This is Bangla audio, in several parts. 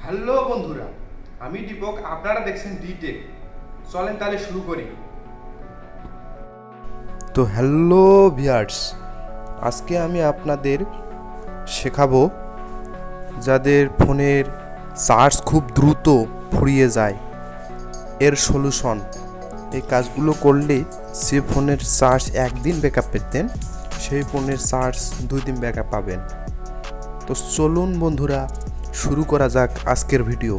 হ্যালো বন্ধুরা, আমি দীপক, আপনারা দেখছেন ডিটেক। চলেন তাহলে শুরু করি। তো হ্যালো ভিউয়ার্স, আজকে আমি আপনাদের শেখাবো যাদের ফোনের চার্জ খুব দ্রুত ফুরিয়ে যায় এর সলিউশন। এই কাজগুলো করলে যে ফোনের চার্জ একদিন ব্যাকআপ পেতেন সেই ফোনের চার্জ 2 দিন ব্যাকআপ পাবেন। তো চলুন বন্ধুরা, শুরু করা যাক আজকের ভিডিও।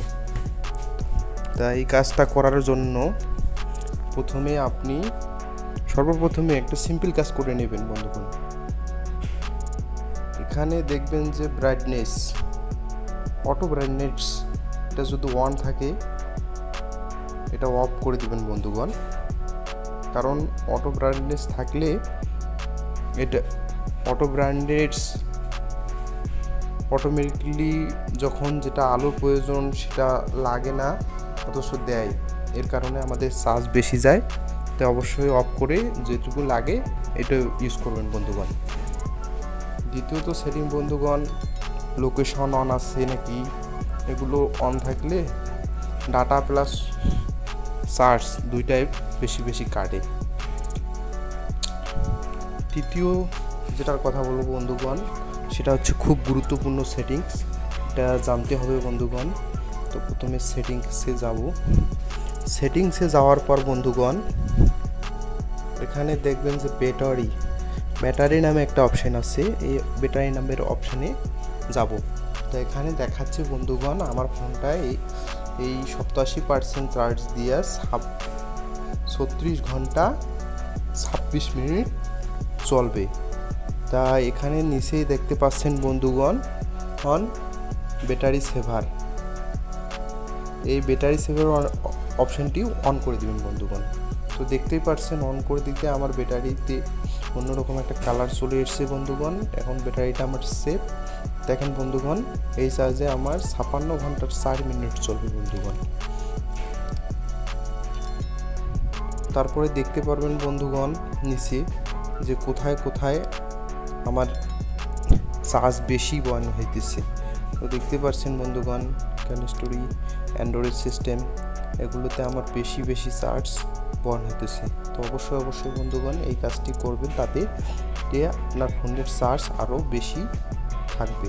তা এই কাজটা করার জন্য সর্বপ্রথমে একটা সিম্পল কাজ করে নেবেন বন্ধুগণ। এখানে দেখবেন যে অটো ব্রাইটনেস এটা যদি অন থাকে এটা অফ করে দিবেন বন্ধুগণ, কারণ অটো ব্রাইটনেস থাকলে অটোমেটিকলি যখন যেটা আলোর প্রয়োজন সেটা লাগে না, অথচ দেয়, এর কারণে আমাদের চার্জ বেশি যায়। তাই অবশ্যই অফ করে যেটুকু লাগে এটা ইউজ করবেন বন্ধুগণ। দ্বিতীয়ত সেটিং বন্ধুগণ, লোকেশন অন আছে নাকি, এগুলো অন থাকলে ডাটা প্লাস চার্জ দুইটাই বেশি কাটে। তৃতীয় যেটার কথা বলবো বন্ধুগণ, সেটা হচ্ছে খুব গুরুত্বপূর্ণ সেটিংস, এটা জানতে হবে বন্ধুগণ। তো প্রথমে সেটিংসে যাওয়ার পর বন্ধুগণ এখানে দেখবেন যে ব্যাটারি নামে একটা অপশান আছে। এই ব্যাটারি নামের অপশানে যাব। তো এখানে দেখাচ্ছে বন্ধুগণ আমার ফোনটায় এই 87% চার্জ দিয়ে 36 ঘন্টা 26 মিনিট চলবে। তা এখানে নিচেই দেখতে পাচ্ছেন বন্ধুগণ অন ব্যাটারি সেভার, এই ব্যাটারি সেভার অপশানটি অন করে দেবেন বন্ধুগণ। তো দেখতেই পাচ্ছেন অন করে দিতে আমার ব্যাটারিতে অন্যরকম একটা কালার চলে এসছে বন্ধুগণ। এখন ব্যাটারিটা আমার সেফ। দেখেন বন্ধুগণ, এই চার্জে আমার 56 ঘন্টার 4 মিনিট চলবে বন্ধুগণ। তারপরে দেখতে পারবেন বন্ধুগণ নিচে যে কোথায় আমার চার্জ বেশি বর্ন হইতেছে। তো দেখতে পাচ্ছেন বন্ধুগণ, ক্যানস্টোরি, অ্যান্ড্রয়েড সিস্টেম, এগুলোতে আমার বেশি চার্জ বর্ন হইতেছে। তো অবশ্যই বন্ধুগণ এই কাজটি করবেন, তাতে আপনার ফোনের চার্জ আরও বেশি থাকবে।